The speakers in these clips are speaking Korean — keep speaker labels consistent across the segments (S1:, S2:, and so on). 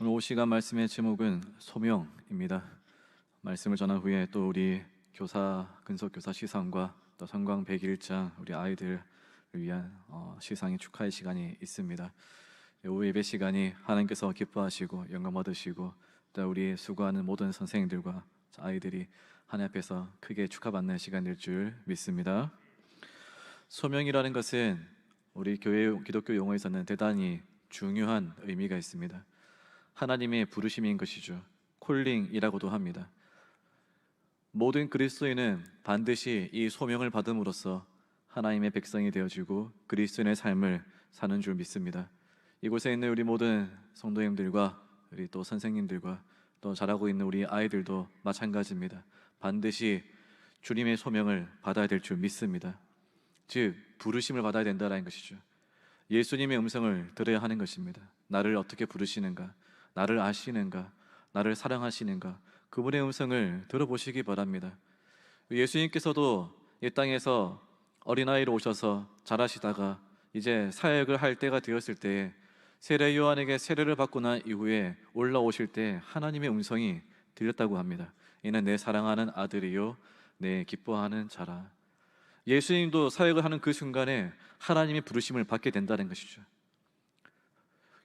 S1: 오늘 5시간 말씀의 제목은 소명입니다. 말씀을 전한 후에 또 우리 교사 근속교사 시상과 또 성광 100일장 우리 아이들을 위한 시상의 축하의 시간이 있습니다. 오후 예배 시간이 하나님께서 기뻐하시고 영광 받으시고 또 우리 수고하는 모든 선생님들과 아이들이 하나님 앞에서 크게 축하받는 시간 될 줄 믿습니다. 소명이라는 것은 우리 교회 기독교 용어에서는 대단히 중요한 의미가 있습니다. 하나님의 부르심인 것이죠. 콜링이라고도 합니다. 모든 그리스도인은 반드시 이 소명을 받음으로써 하나님의 백성이 되어지고 그리스도인의 삶을 사는 줄 믿습니다. 이곳에 있는 우리 모든 성도님들과 우리 또 선생님들과 또 자라고 있는 우리 아이들도 마찬가지입니다. 반드시 주님의 소명을 받아야 될 줄 믿습니다. 즉 부르심을 받아야 된다는 것이죠. 예수님의 음성을 들어야 하는 것입니다. 나를 어떻게 부르시는가, 나를 아시는가, 나를 사랑하시는가, 그분의 음성을 들어보시기 바랍니다. 예수님께서도 이 땅에서 어린아이로 오셔서 자라시다가 이제 사역을 할 때가 되었을 때 세례 요한에게 세례를 받고 난 이후에 올라오실 때 하나님의 음성이 들렸다고 합니다. 이는 내 사랑하는 아들이요 내 기뻐하는 자라. 예수님도 사역을 하는 그 순간에 하나님의 부르심을 받게 된다는 것이죠.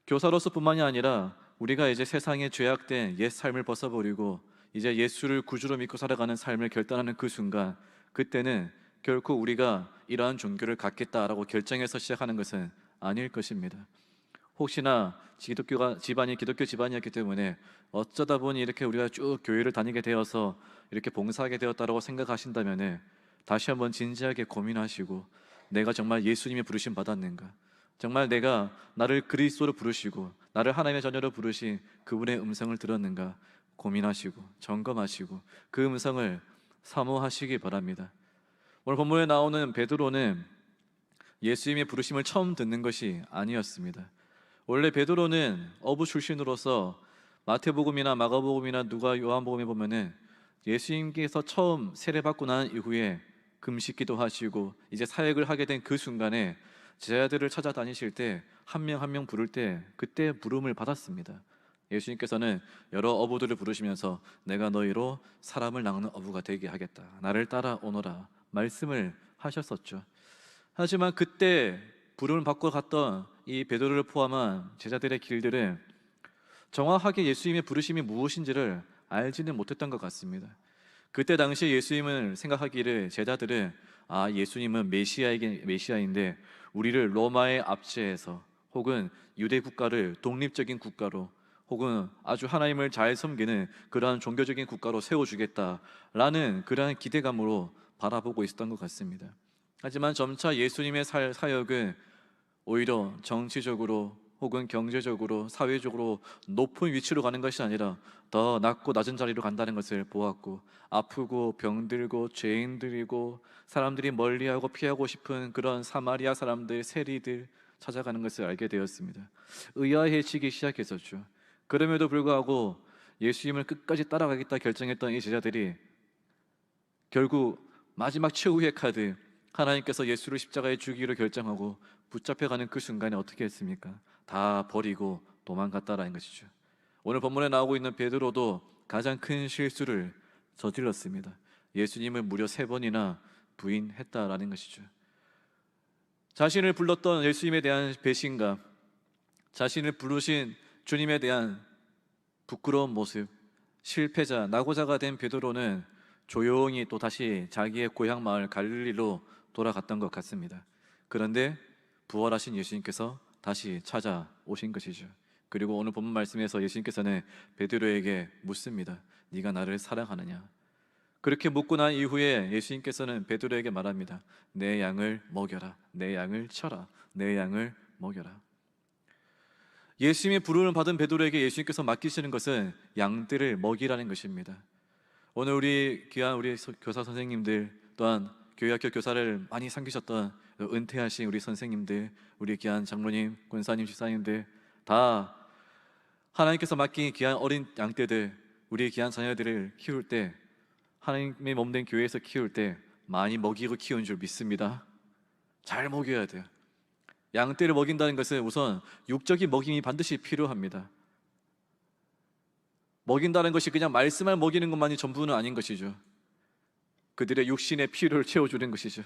S1: 교사로서 뿐만이 아니라 우리가 이제 세상에 죄악된 옛 삶을 벗어버리고 이제 예수를 구주로 믿고 살아가는 삶을 결단하는 그 순간, 그때는 결코 우리가 이러한 종교를 갖겠다라고 결정해서 시작하는 것은 아닐 것입니다. 혹시나 집안이 기독교 집안이었기 때문에 어쩌다 보니 이렇게 우리가 쭉 교회를 다니게 되어서 이렇게 봉사하게 되었다라고 생각하신다면 다시 한번 진지하게 고민하시고, 내가 정말 예수님의 부르심 받았는가, 정말 내가 나를 그리스도로 부르시고 나를 하나님의 자녀로 부르신 그분의 음성을 들었는가 고민하시고 점검하시고 그 음성을 사모하시기 바랍니다. 오늘 본문에 나오는 베드로는 예수님의 부르심을 처음 듣는 것이 아니었습니다. 원래 베드로는 어부 출신으로서 마태복음이나 마가복음이나 누가 요한복음에 보면은 예수님께서 처음 세례받고 난 이후에 금식기도 하시고 이제 사역을 하게 된 그 순간에 제자들을 찾아다니실 때 한 명 한 명 부를 때 그때 부름을 받았습니다. 예수님께서는 여러 어부들을 부르시면서 내가 너희로 사람을 낚는 어부가 되게 하겠다, 나를 따라오너라 말씀을 하셨었죠. 하지만 그때 부름을 받고 갔던 이 베드로를 포함한 제자들의 길들은 정확하게 예수님의 부르심이 무엇인지를 알지는 못했던 것 같습니다. 그때 당시에 예수님을 생각하기를 제자들은 예수님은 메시아인데 우리를 로마의 압제에서 혹은 유대 국가를 독립적인 국가로 혹은 아주 하나님을 잘 섬기는 그러한 종교적인 국가로 세워주겠다라는 그러한 기대감으로 바라보고 있었던 것 같습니다. 하지만 점차 예수님의 사역은 오히려 정치적으로 혹은 경제적으로 사회적으로 높은 위치로 가는 것이 아니라 더 낮고 낮은 자리로 간다는 것을 보았고, 아프고 병들고 죄인들이고 사람들이 멀리하고 피하고 싶은 그런 사마리아 사람들, 세리들 찾아가는 것을 알게 되었습니다. 의아해지기 시작했었죠. 그럼에도 불구하고 예수님을 끝까지 따라가겠다 결정했던 이 제자들이 결국 마지막 최후의 카드, 하나님께서 예수를 십자가에 죽이기로 결정하고 붙잡혀가는 그 순간에 어떻게 했습니까? 다 버리고 도망갔다라는 것이죠. 오늘 본문에 나오고 있는 베드로도 가장 큰 실수를 저질렀습니다. 예수님을 무려 3번이나 부인했다라는 것이죠. 자신을 불렀던 예수님에 대한 배신감, 자신을 부르신 주님에 대한 부끄러운 모습, 실패자, 낙오자가 된 베드로는 조용히 또 다시 자기의 고향 마을 갈릴리로 돌아갔던 것 같습니다. 그런데 부활하신 예수님께서 다시 찾아오신 것이죠. 그리고 오늘 본문 말씀에서 예수님께서는 베드로에게 묻습니다. 네가 나를 사랑하느냐? 그렇게 묻고 난 이후에 예수님께서는 베드로에게 말합니다. 내 양을 먹여라, 내 양을 쳐라, 내 양을 먹여라. 예수님의 부름을 받은 베드로에게 예수님께서 맡기시는 것은 양들을 먹이라는 것입니다. 오늘 우리 귀한 우리 교사 선생님들, 또한 교회학교 교사를 많이 섬기셨던 은퇴하신 우리 선생님들, 우리 귀한 장로님, 권사님, 집사님들, 다 하나님께서 맡긴 귀한 어린 양떼들, 우리 귀한 자녀들을 키울 때, 하나님의 몸된 교회에서 키울 때 많이 먹이고 키운 줄 믿습니다. 잘 먹여야 돼요. 양떼를 먹인다는 것은 우선 육적인 먹임이 반드시 필요합니다. 먹인다는 것이 그냥 말씀을 먹이는 것만이 전부는 아닌 것이죠. 그들의 육신의 필요를 채워주는 것이죠.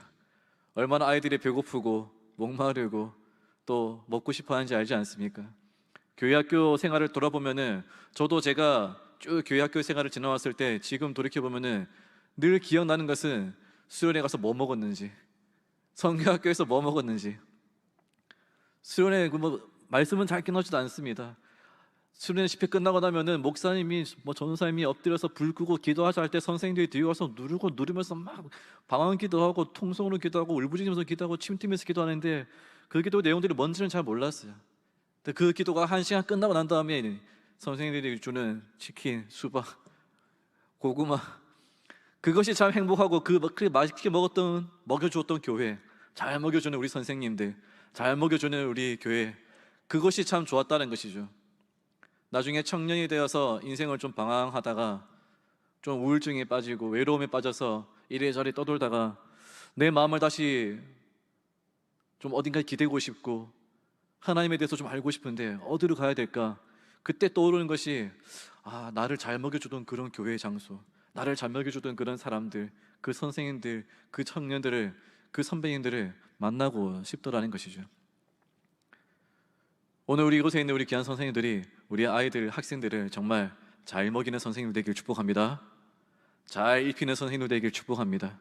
S1: 얼마나 아이들이 배고프고 목마르고 또 먹고 싶어 하는지 알지 않습니까? 교회 학교 생활을 돌아보면은 저도 제가 쭉 교회 학교 생활을 지나왔을 때 지금 돌이켜보면은 늘 기억나는 것은 수련회 가서 뭐 먹었는지, 성경학교에서 뭐 먹었는지. 수련회 말씀은 잘 끝나지도 않습니다. 수련회 집회 끝나고 나면은 목사님이 전도사님이 엎드려서 불 끄고 기도하자 할 때 선생님들이 뒤에 와서 누르면서 막 방언 기도하고 통성으로 기도하고 울부짖으면서 기도하고 침 튀면서 기도하는데 그 기도 내용들이 뭔지는 잘 몰랐어요. 근데 그 기도가 1시간 끝나고 난 다음에 선생님들이 주는 치킨, 수박, 고구마, 그것이 참 행복하고 그 맛있게 먹여주었던 교회, 잘 먹여주는 우리 선생님들, 잘 먹여주는 우리 교회, 그것이 참 좋았다는 것이죠. 나중에 청년이 되어서 인생을 좀 방황하다가 좀 우울증에 빠지고 외로움에 빠져서 이래저래 떠돌다가 내 마음을 다시 좀 어딘가에 기대고 싶고 하나님에 대해서 좀 알고 싶은데 어디로 가야 될까? 그때 떠오르는 것이 나를 잘 먹여주던 그런 교회의 장소, 나를 잘 먹여주던 그런 사람들, 그 선생님들, 그 청년들을, 그 선배님들을 만나고 싶더라는 것이죠. 오늘 우리 이곳에 있는 우리 귀한 선생님들이 우리 아이들, 학생들을 정말 잘 먹이는 선생님들 되길 축복합니다. 잘 입히는 선생님들 되길 축복합니다.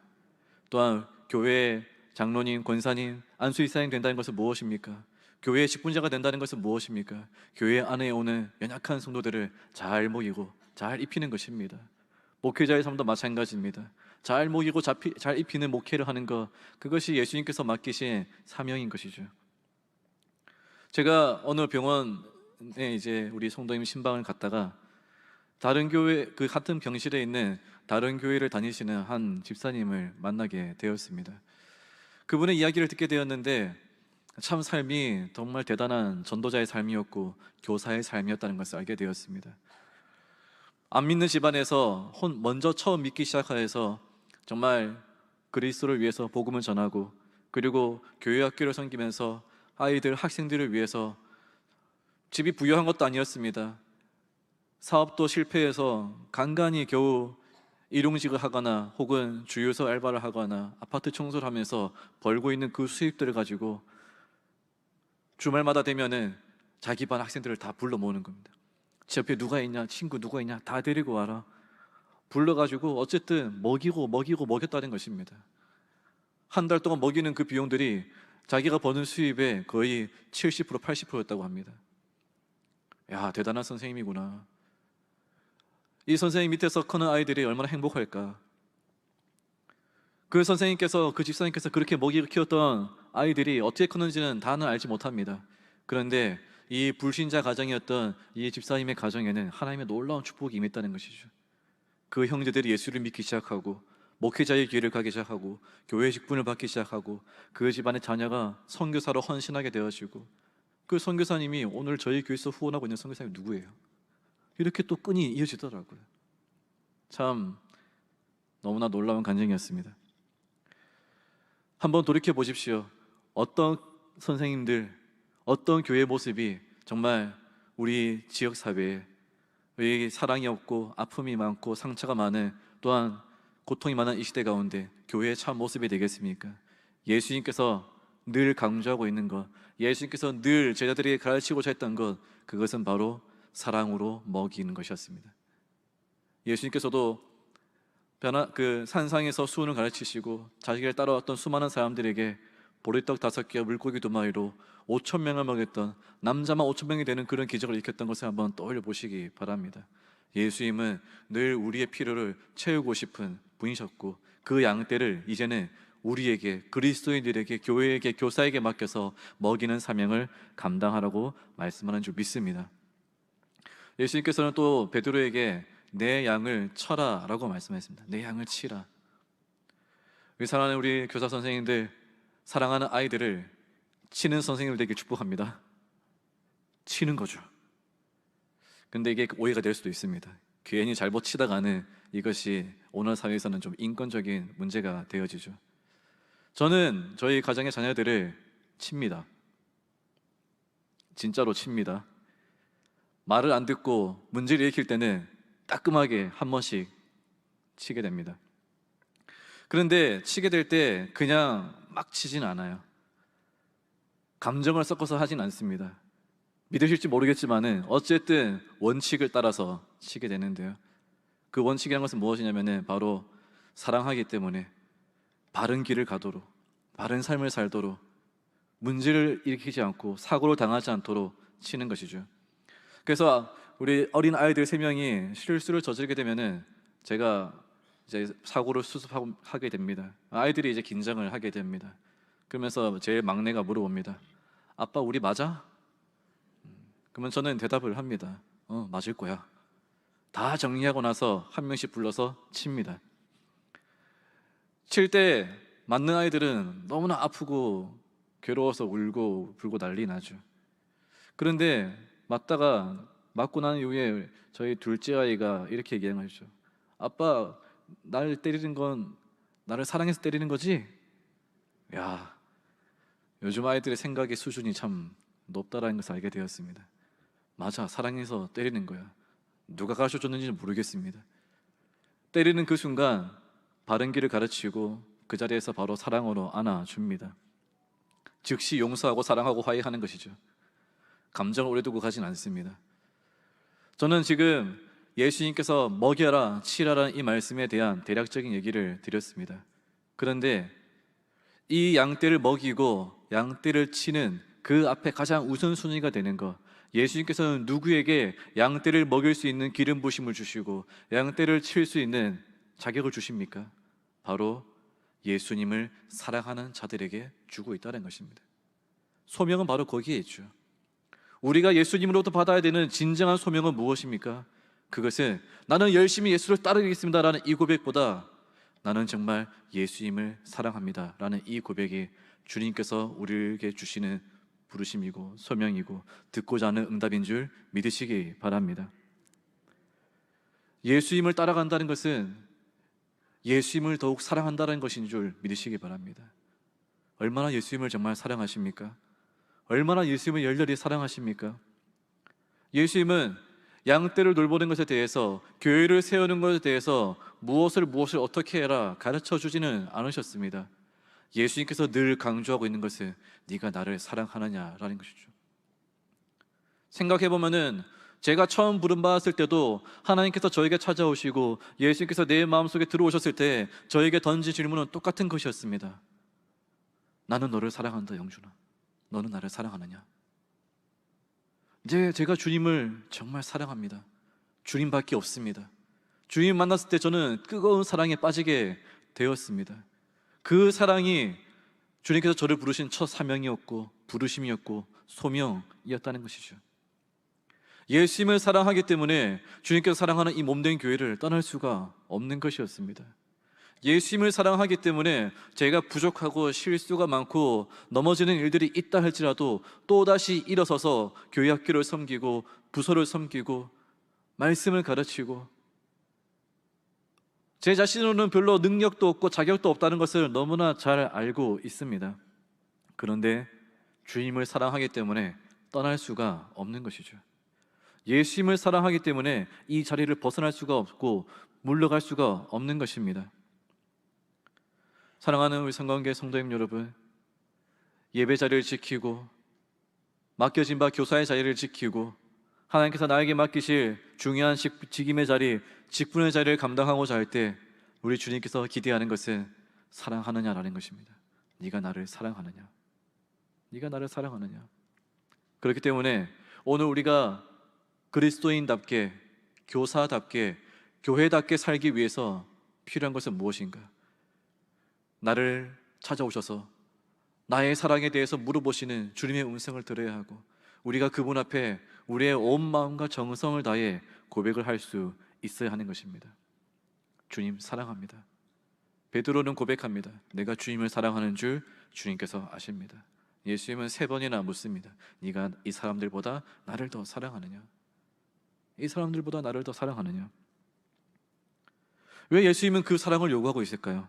S1: 또한 교회 장로님, 권사님, 안수이사님 된다는 것은 무엇입니까? 교회의 직분자가 된다는 것은 무엇입니까? 교회 안에 오는 연약한 성도들을 잘 먹이고 잘 입히는 것입니다. 목회자의 삶도 마찬가지입니다. 잘 먹이고 잘 입히는 목회를 하는 것, 그것이 예수님께서 맡기신 사명인 것이죠. 제가 어느 병원에 이제 우리 성도님 신방을 갔다가 다른 교회, 그 같은 병실에 있는 다른 교회를 다니시는 한 집사님을 만나게 되었습니다. 그분의 이야기를 듣게 되었는데 참 삶이 정말 대단한 전도자의 삶이었고 교사의 삶이었다는 것을 알게 되었습니다. 안 믿는 집안에서 먼저 처음 믿기 시작하여서 정말 그리스도를 위해서 복음을 전하고, 그리고 교회 학교를 섬기면서 아이들, 학생들을 위해서, 집이 부유한 것도 아니었습니다. 사업도 실패해서 간간히 겨우 일용직을 하거나 혹은 주유소 알바를 하거나 아파트 청소를 하면서 벌고 있는 그 수입들을 가지고 주말마다 되면은 자기 반 학생들을 다 불러 모으는 겁니다. 제 옆에 누가 있냐, 친구 누가 있냐, 다 데리고 와라. 불러가지고 어쨌든 먹였다는 것입니다. 한 달 동안 먹이는 그 비용들이 자기가 버는 수입의 거의 70%, 80%였다고 합니다. 야, 대단한 선생님이구나. 이 선생님 밑에서 크는 아이들이 얼마나 행복할까. 그 선생님께서, 그 집사님께서 그렇게 먹이고 키웠던 아이들이 어떻게 크는지는 다는 알지 못합니다. 그런데 이 불신자 가정이었던 이 집사님의 가정에는 하나님의 놀라운 축복이 임했다는 것이죠. 그 형제들이 예수를 믿기 시작하고 목회자의 길을 가기 시작하고 교회 직분을 받기 시작하고 그 집안의 자녀가 선교사로 헌신하게 되어지고, 그 선교사님이 오늘 저희 교회에서 후원하고 있는 선교사님이 누구예요? 이렇게 또 끈이 이어지더라고요. 참 너무나 놀라운 간증이었습니다. 한번 돌이켜 보십시오. 어떤 선생님들, 어떤 교회 모습이 정말 우리 지역 사회에 사랑이 없고 아픔이 많고 상처가 많은, 또한 고통이 많은 이 시대 가운데 교회의 참 모습이 되겠습니까? 예수님께서 늘 강조하고 있는 것, 예수님께서 늘 제자들에게 가르치고자 했던 것, 그것은 바로 사랑으로 먹이는 것이었습니다. 예수님께서도 그 산상에서 수훈을 가르치시고 자기를 따라왔던 수많은 사람들에게 보리떡 5개와 물고기 2마리로 5,000명을 먹였던, 남자만 5,000명이 되는 그런 기적을 일으켰던 것을 한번 떠올려 보시기 바랍니다. 예수님은 늘 우리의 필요를 채우고 싶은 분이셨고, 그 양떼를 이제는 우리에게, 그리스도인들에게, 교회에게, 교사에게 맡겨서 먹이는 사명을 감당하라고 말씀하는 줄 믿습니다. 예수님께서는 또 베드로에게 내 양을 쳐라 라고 말씀하셨습니다. 내 양을 치라. 우리 사랑하는 우리 교사 선생님들, 사랑하는 아이들을 치는 선생님을 되길 축복합니다. 치는 거죠. 근데 이게 오해가 될 수도 있습니다. 괜히 잘못 치다가는 이것이 오늘 사회에서는 좀 인권적인 문제가 되어지죠. 저는 저희 가정의 자녀들을 칩니다. 진짜로 칩니다. 말을 안 듣고 문제를 일으킬 때는 따끔하게 한 번씩 치게 됩니다. 그런데 치게 될 때 그냥 막 치진 않아요. 감정을 섞어서 하진 않습니다. 믿으실지 모르겠지만은 어쨌든 원칙을 따라서 치게 되는데요. 그 원칙이라는 것은 무엇이냐면은 바로 사랑하기 때문에 바른 길을 가도록, 바른 삶을 살도록, 문제를 일으키지 않고 사고를 당하지 않도록 치는 것이죠. 그래서 우리 어린 아이들 3명이 실수를 저지르게 되면은 제가 이제 사고를 수습하게 됩니다. 아이들이 이제 긴장을 하게 됩니다. 그러면서 제일 막내가 물어봅니다. 아빠, 우리 맞아? 그러면 저는 대답을 합니다. 맞을 거야. 다 정리하고 나서 한 명씩 불러서 칩니다. 칠 때 맞는 아이들은 너무나 아프고 괴로워서 울고 불고 난리 나죠. 그런데 맞고 난 이후에 저희 둘째 아이가 이렇게 얘기하는 거죠. 아빠, 날 때리는 건 나를 사랑해서 때리는 거지? 야, 요즘 아이들의 생각의 수준이 참 높다라는 것을 알게 되었습니다. 맞아, 사랑해서 때리는 거야. 누가 가르쳐줬는지는 모르겠습니다. 때리는 그 순간 바른 길을 가르치고 그 자리에서 바로 사랑으로 안아줍니다. 즉시 용서하고 사랑하고 화해하는 것이죠. 감정을 오래 두고 가진 않습니다. 저는 지금 예수님께서 먹여라, 치라라는 이 말씀에 대한 대략적인 얘기를 드렸습니다. 그런데 이 양떼를 먹이고 양떼를 치는 그 앞에 가장 우선순위가 되는 것, 예수님께서는 누구에게 양떼를 먹일 수 있는 기름 부심을 주시고 양떼를 칠 수 있는 자격을 주십니까? 바로 예수님을 사랑하는 자들에게 주고 있다는 것입니다. 소명은 바로 거기에 있죠. 우리가 예수님으로부터 받아야 되는 진정한 소명은 무엇입니까? 그것은 나는 열심히 예수를 따르겠습니다라는 이 고백보다 나는 정말 예수님을 사랑합니다 라는 이 고백이 주님께서 우리에게 주시는 부르심이고 소명이고 듣고자 하는 응답인 줄 믿으시기 바랍니다. 예수님을 따라간다는 것은 예수님을 더욱 사랑한다는 것인 줄 믿으시기 바랍니다. 얼마나 예수님을 정말 사랑하십니까? 얼마나 예수님을 열렬히 사랑하십니까? 예수님은 양떼를 돌보는 것에 대해서, 교회를 세우는 것에 대해서 무엇을 어떻게 해라 가르쳐 주지는 않으셨습니다. 예수님께서 늘 강조하고 있는 것은 네가 나를 사랑하느냐라는 것이죠. 생각해보면은 제가 처음 부름받았을 때도 하나님께서 저에게 찾아오시고 예수님께서 내 마음속에 들어오셨을 때 저에게 던진 질문은 똑같은 것이었습니다. 나는 너를 사랑한다, 영준아. 너는 나를 사랑하느냐? 이제 제가 주님을 정말 사랑합니다. 주님밖에 없습니다. 주님 만났을 때 저는 뜨거운 사랑에 빠지게 되었습니다. 그 사랑이 주님께서 저를 부르신 첫 사명이었고 부르심이었고 소명이었다는 것이죠. 예수님을 사랑하기 때문에 주님께서 사랑하는 이 몸된 교회를 떠날 수가 없는 것이었습니다. 예수님을 사랑하기 때문에 제가 부족하고 실수가 많고 넘어지는 일들이 있다 할지라도 또다시 일어서서 교회 학교를 섬기고 부서를 섬기고 말씀을 가르치고, 제 자신으로는 별로 능력도 없고 자격도 없다는 것을 너무나 잘 알고 있습니다. 그런데 주님을 사랑하기 때문에 떠날 수가 없는 것이죠. 예수님을 사랑하기 때문에 이 자리를 벗어날 수가 없고 물러갈 수가 없는 것입니다. 사랑하는 우리 성관계 성도님 여러분, 예배 자리를 지키고 맡겨진 바 교사의 자리를 지키고 하나님께서 나에게 맡기실 중요한 직임의 자리, 직분의 자리를 감당하고자 할 때 우리 주님께서 기대하는 것은 사랑하느냐라는 것입니다. 네가 나를 사랑하느냐? 네가 나를 사랑하느냐? 그렇기 때문에 오늘 우리가 그리스도인답게, 교사답게, 교회답게 살기 위해서 필요한 것은 무엇인가? 나를 찾아오셔서 나의 사랑에 대해서 물어보시는 주님의 음성을 들어야 하고, 우리가 그분 앞에 우리의 온 마음과 정성을 다해 고백을 할 수 있어야 하는 것입니다. 주님 사랑합니다. 베드로는 고백합니다. 내가 주님을 사랑하는 줄 주님께서 아십니다. 예수님은 3번이나 묻습니다. 네가 이 사람들보다 나를 더 사랑하느냐? 이 사람들보다 나를 더 사랑하느냐? 왜 예수님은 그 사랑을 요구하고 있을까요?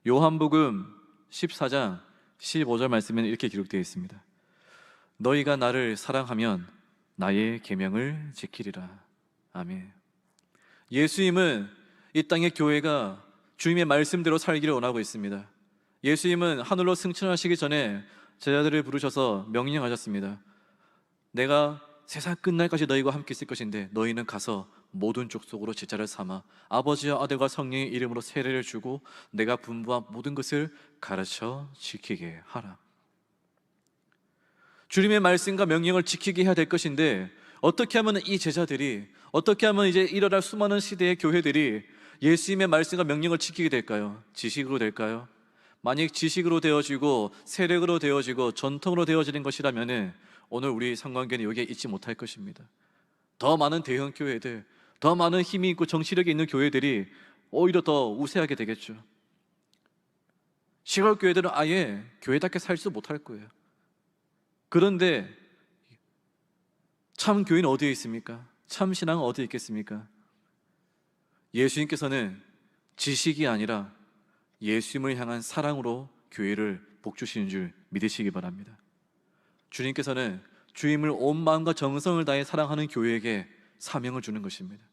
S1: 요한복음 14장 15절 말씀에는 이렇게 기록되어 있습니다. 너희가 나를 사랑하면 나의 계명을 지키리라. 아멘. 예수님은 이 땅의 교회가 주님의 말씀대로 살기를 원하고 있습니다. 예수님은 하늘로 승천하시기 전에 제자들을 부르셔서 명령하셨습니다. 내가 세상 끝날까지 너희와 함께 있을 것인데 너희는 가서 모든 족속으로 제자를 삼아 아버지와 아들과 성령의 이름으로 세례를 주고 내가 분부한 모든 것을 가르쳐 지키게 하라. 주님의 말씀과 명령을 지키게 해야 될 것인데, 어떻게 하면 이 제자들이, 어떻게 하면 이제 일어날 수많은 시대의 교회들이 예수님의 말씀과 명령을 지키게 될까요? 지식으로 될까요? 만약 지식으로 되어지고 세력으로 되어지고 전통으로 되어지는 것이라면 오늘 우리 성관계는 여기에 있지 못할 것입니다. 더 많은 대형 교회들, 더 많은 힘이 있고 정치력이 있는 교회들이 오히려 더 우세하게 되겠죠. 시골 교회들은 아예 교회답게 살지도 못할 거예요. 그런데 참 교회는 어디에 있습니까? 참 신앙은 어디에 있겠습니까? 예수님께서는 지식이 아니라 예수님을 향한 사랑으로 교회를 복주시는 줄 믿으시기 바랍니다. 주님께서는 주님을 온 마음과 정성을 다해 사랑하는 교회에게 사명을 주는 것입니다.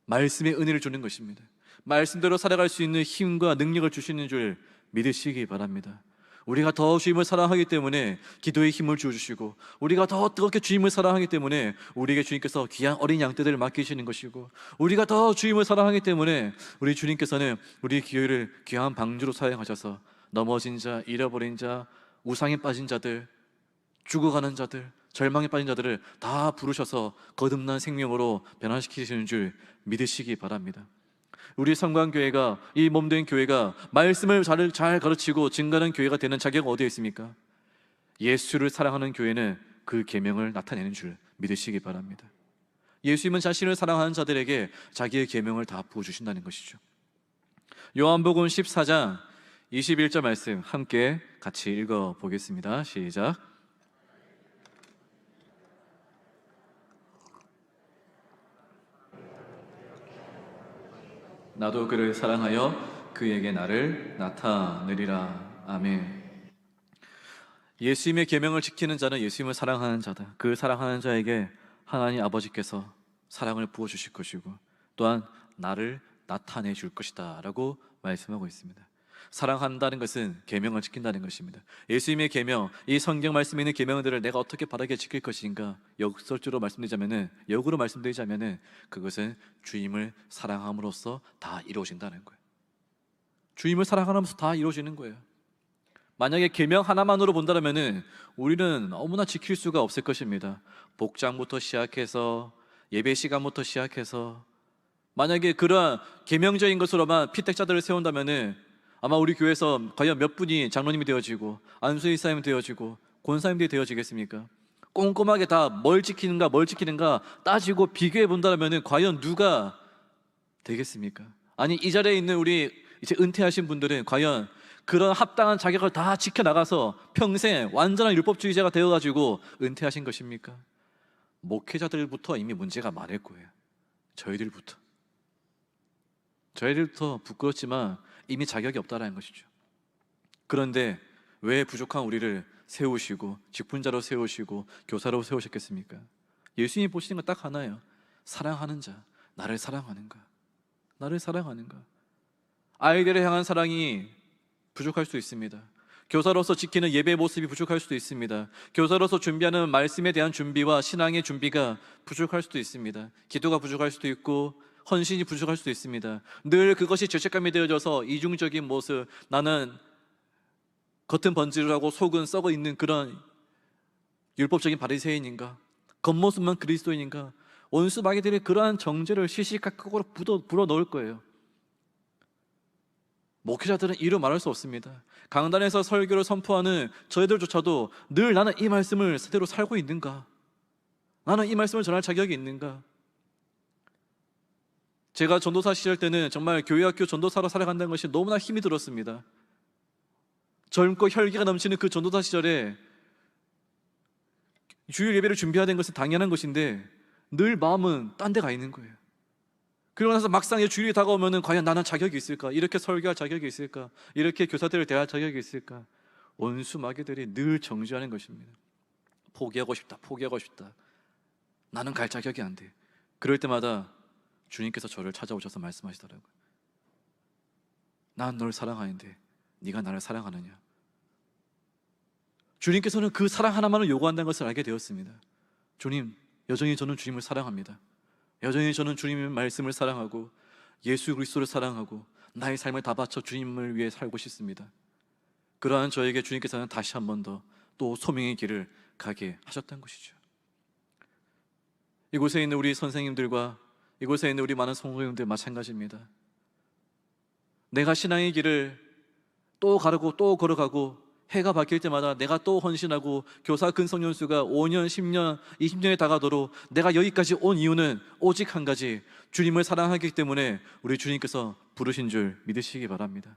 S1: 말씀의 은혜를 주는 것입니다. 말씀대로 살아갈 수 있는 힘과 능력을 주시는 줄 믿으시기 바랍니다. 우리가 더 주님을 사랑하기 때문에 기도에 힘을 주어주시고, 우리가 더 뜨겁게 주님을 사랑하기 때문에 우리에게 주님께서 귀한 어린 양떼들을 맡기시는 것이고, 우리가 더 주님을 사랑하기 때문에 우리 주님께서는 우리 교회를 귀한 방주로 사용하셔서 넘어진 자, 잃어버린 자, 우상에 빠진 자들, 죽어가는 자들, 절망에 빠진 자들을 다 부르셔서 거듭난 생명으로 변화시키시는 줄 믿으시기 바랍니다. 우리 성광교회가, 이 몸된 교회가 말씀을 잘 가르치고 증가하는 교회가 되는 자격은 어디에 있습니까? 예수를 사랑하는 교회는 그 계명을 나타내는 줄 믿으시기 바랍니다. 예수님은 자신을 사랑하는 자들에게 자기의 계명을 다 부어주신다는 것이죠. 요한복음 14장 21절 말씀 함께 같이 읽어보겠습니다. 시작. 나도 그를 사랑하여 그에게 나를 나타내리라. 아멘. 예수님의 계명을 지키는 자는 예수님을 사랑하는 자다. 그 사랑하는 자에게 하나님 아버지께서 사랑을 부어주실 것이고 또한 나를 나타내 줄 것이다 라고 말씀하고 있습니다. 사랑한다는 것은 계명을 지킨다는 것입니다. 예수님의 계명, 이 성경 말씀에 있는 계명들을 내가 어떻게 바르게 지킬 것인가, 역으로 말씀드리자면은 그것은 주님을 사랑함으로써 다 이루어진다는 거예요. 주님을 사랑함으로써 다 이루어지는 거예요. 만약에 계명 하나만으로 본다면은 우리는 너무나 지킬 수가 없을 것입니다. 복장부터 시작해서 예배 시간부터 시작해서, 만약에 그러한 계명적인 것으로만 피택자들을 세운다면은 아마 우리 교회에서 과연 몇 분이 장로님이 되어지고 안수이사님이 되어지고 권사님들이 되어지겠습니까? 꼼꼼하게 다 뭘 지키는가 따지고 비교해 본다면 과연 누가 되겠습니까? 아니, 이 자리에 있는 우리 이제 은퇴하신 분들은 과연 그런 합당한 자격을 다 지켜나가서 평생 완전한 율법주의자가 되어가지고 은퇴하신 것입니까? 목회자들부터 이미 문제가 많을 거예요. 저희들부터 부끄럽지만 이미 자격이 없다라는 것이죠. 그런데 왜 부족한 우리를 세우시고 직분자로 세우시고 교사로 세우셨겠습니까? 예수님이 보시는 건 딱 하나예요. 사랑하는 자, 나를 사랑하는가, 나를 사랑하는가. 아이들을 향한 사랑이 부족할 수 있습니다. 교사로서 지키는 예배 모습이 부족할 수도 있습니다. 교사로서 준비하는 말씀에 대한 준비와 신앙의 준비가 부족할 수도 있습니다. 기도가 부족할 수도 있고 헌신이 부족할 수도 있습니다. 늘 그것이 죄책감이 되어져서 이중적인 모습, 나는 겉은 번지르하고 속은 썩어 있는 그런 율법적인 바리새인인가, 겉모습만 그리스도인인가, 원수 마귀들이 그러한 정죄를 시시각각으로 불어 넣을 거예요. 목회자들은 이루 말할 수 없습니다. 강단에서 설교를 선포하는 저희들조차도 늘 나는 이 말씀을 그대로 살고 있는가, 나는 이 말씀을 전할 자격이 있는가. 제가 전도사 시절 때는 정말 교회학교 전도사로 살아간다는 것이 너무나 힘이 들었습니다. 젊고 혈기가 넘치는 그 전도사 시절에 주일 예배를 준비해야 되는 것은 당연한 것인데 늘 마음은 딴 데 가 있는 거예요. 그러고 나서 막상 주일이 다가오면 과연 나는 자격이 있을까? 이렇게 설교할 자격이 있을까? 이렇게 교사들을 대할 자격이 있을까? 원수 마귀들이 늘 정죄하는 것입니다. 포기하고 싶다. 나는 갈 자격이 안 돼. 그럴 때마다 주님께서 저를 찾아오셔서 말씀하시더라고요. 난 널 사랑하는데 네가 나를 사랑하느냐. 주님께서는 그 사랑 하나만을 요구한다는 것을 알게 되었습니다. 주님, 여전히 저는 주님을 사랑합니다. 여전히 저는 주님의 말씀을 사랑하고 예수 그리스도를 사랑하고 나의 삶을 다 바쳐 주님을 위해 살고 싶습니다. 그러한 저에게 주님께서는 다시 한 번 더 또 소명의 길을 가게 하셨던 것이죠. 이곳에 있는 우리 선생님들과 이곳에 있는 우리 많은 성도님들 마찬가지입니다. 내가 신앙의 길을 또 가르고 또 걸어가고 해가 바뀔 때마다 내가 또 헌신하고 교사 근속연수가 5년, 10년, 20년에 다가도록 내가 여기까지 온 이유는 오직 한 가지, 주님을 사랑하기 때문에 우리 주님께서 부르신 줄 믿으시기 바랍니다.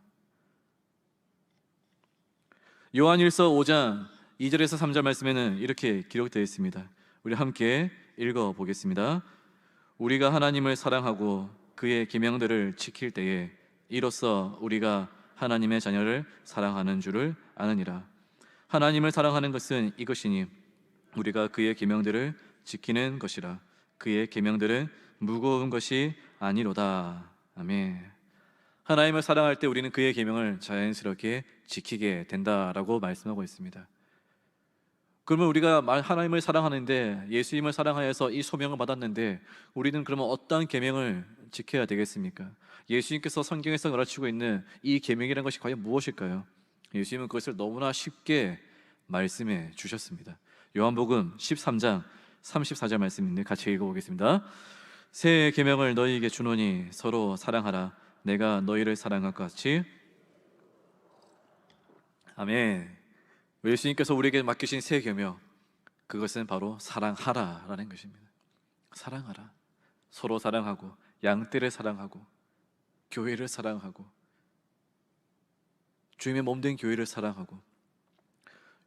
S1: 요한일서 5장 2절에서 3절 말씀에는 이렇게 기록되어 있습니다. 우리 함께 읽어보겠습니다. 우리가 하나님을 사랑하고 그의 계명들을 지킬 때에 이로써 우리가 하나님의 자녀를 사랑하는 줄을 아느니라. 하나님을 사랑하는 것은 이것이니 우리가 그의 계명들을 지키는 것이라. 그의 계명들은 무거운 것이 아니로다. 아멘. 하나님을 사랑할 때 우리는 그의 계명을 자연스럽게 지키게 된다라고 말씀하고 있습니다. 그러면 우리가 하나님을 사랑하는데 예수님을 사랑하여서 이 소명을 받았는데 우리는 그러면 어떠한 계명을 지켜야 되겠습니까? 예수님께서 성경에서 가르치고 있는 이 계명이라는 것이 과연 무엇일까요? 예수님은 그것을 너무나 쉽게 말씀해 주셨습니다. 요한복음 13장 34절 말씀인데 같이 읽어보겠습니다. 새 계명을 너희에게 주노니 서로 사랑하라. 내가 너희를 사랑한 것 같이. 아멘. 예수님께서 우리에게 맡기신 새 계명, 그것은 바로 사랑하라라는 것입니다. 사랑하라. 서로 사랑하고 양떼를 사랑하고 교회를 사랑하고 주님의 몸된 교회를 사랑하고.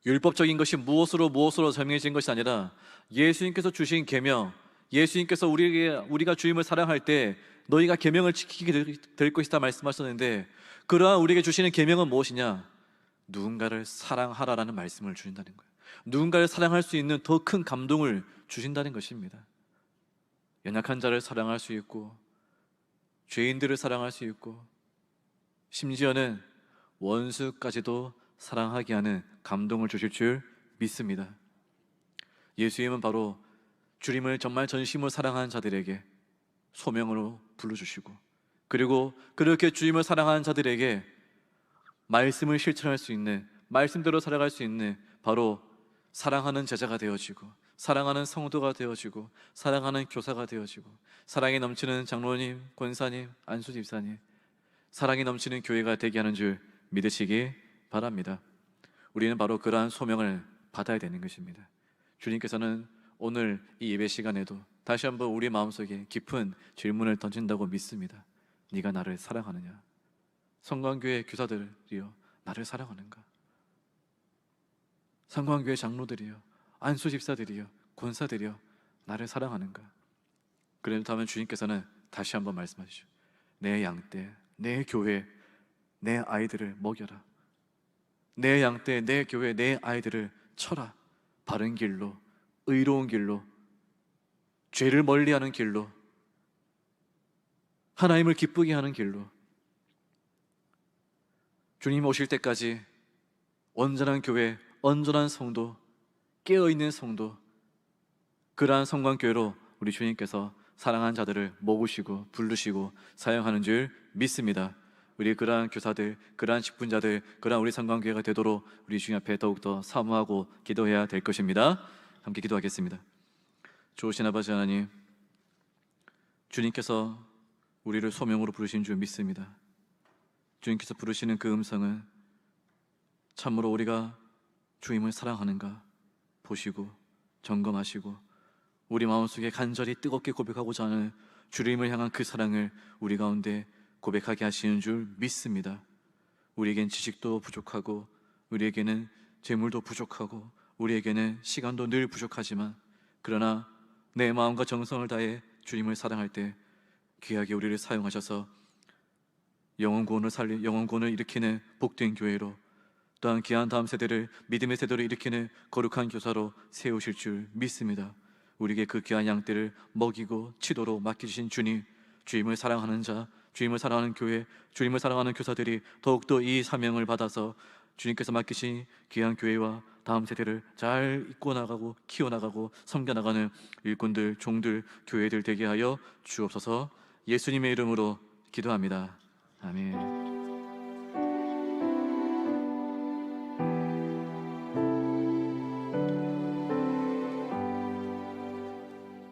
S1: 율법적인 것이 무엇으로 정해진 것이 아니라 예수님께서 주신 계명, 예수님께서 우리가 주님을 사랑할 때 너희가 계명을 지키게 될 것이다 말씀하셨는데, 그러한 우리에게 주시는 계명은 무엇이냐? 누군가를 사랑하라라는 말씀을 주신다는 거예요. 누군가를 사랑할 수 있는 더 큰 감동을 주신다는 것입니다. 연약한 자를 사랑할 수 있고 죄인들을 사랑할 수 있고 심지어는 원수까지도 사랑하게 하는 감동을 주실 줄 믿습니다. 예수님은 바로 주님을 정말 전심으로 사랑하는 자들에게 소명으로 불러주시고, 그리고 그렇게 주님을 사랑하는 자들에게 말씀을 실천할 수 있는, 말씀대로 살아갈 수 있는 바로 사랑하는 제자가 되어지고, 사랑하는 성도가 되어지고, 사랑하는 교사가 되어지고, 사랑이 넘치는 장로님, 권사님, 안수 집사님, 사랑이 넘치는 교회가 되게 하는 줄 믿으시기 바랍니다. 우리는 바로 그러한 소명을 받아야 되는 것입니다. 주님께서는 오늘 이 예배 시간에도 다시 한번 우리 마음속에 깊은 질문을 던진다고 믿습니다. 네가 나를 사랑하느냐? 성광교회 교사들이여 나를 사랑하는가? 성광교회 장로들이여, 안수 집사들이여, 권사들이여 나를 사랑하는가? 그렇다면 주님께서는 다시 한번 말씀하시죠. 내 양떼, 내 교회, 내 아이들을 먹여라. 내 양떼, 내 교회, 내 아이들을 쳐라. 바른 길로, 의로운 길로, 죄를 멀리하는 길로, 하나님을 기쁘게 하는 길로. 주님 오실 때까지 온전한 교회, 온전한 성도, 깨어있는 성도, 그러한 성광교회로 우리 주님께서 사랑하는 자들을 모으시고 부르시고 사용하는 줄 믿습니다. 우리 그러한 교사들, 그러한 직분자들, 그러한 우리 성광교회가 되도록 우리 주님 앞에 더욱더 사모하고 기도해야 될 것입니다. 함께 기도하겠습니다. 좋으신 아버지 하나님, 주님께서 우리를 소명으로 부르신 줄 믿습니다. 주님께서 부르시는 그 음성은 참으로 우리가 주님을 사랑하는가 보시고 점검하시고 우리 마음속에 간절히 뜨겁게 고백하고자 하는 주님을 향한 그 사랑을 우리 가운데 고백하게 하시는 줄 믿습니다. 우리에겐 지식도 부족하고 우리에게는 재물도 부족하고 우리에게는 시간도 늘 부족하지만, 그러나 내 마음과 정성을 다해 주님을 사랑할 때 귀하게 우리를 사용하셔서 영혼 구원을 일으키는 복된 교회로, 또한 귀한 다음 세대를 믿음의 세대로 일으키는 거룩한 교사로 세우실 줄 믿습니다. 우리에게 그 귀한 양떼를 먹이고 치도록 맡기신 주님, 주님을 사랑하는 자, 주님을 사랑하는 교회, 주님을 사랑하는 교사들이 더욱더 이 사명을 받아서 주님께서 맡기신 귀한 교회와 다음 세대를 잘 이끌어 나가고 키워나가고 섬겨나가는 일꾼들, 종들, 교회들 되게 하여 주옵소서. 예수님의 이름으로 기도합니다. 아멘.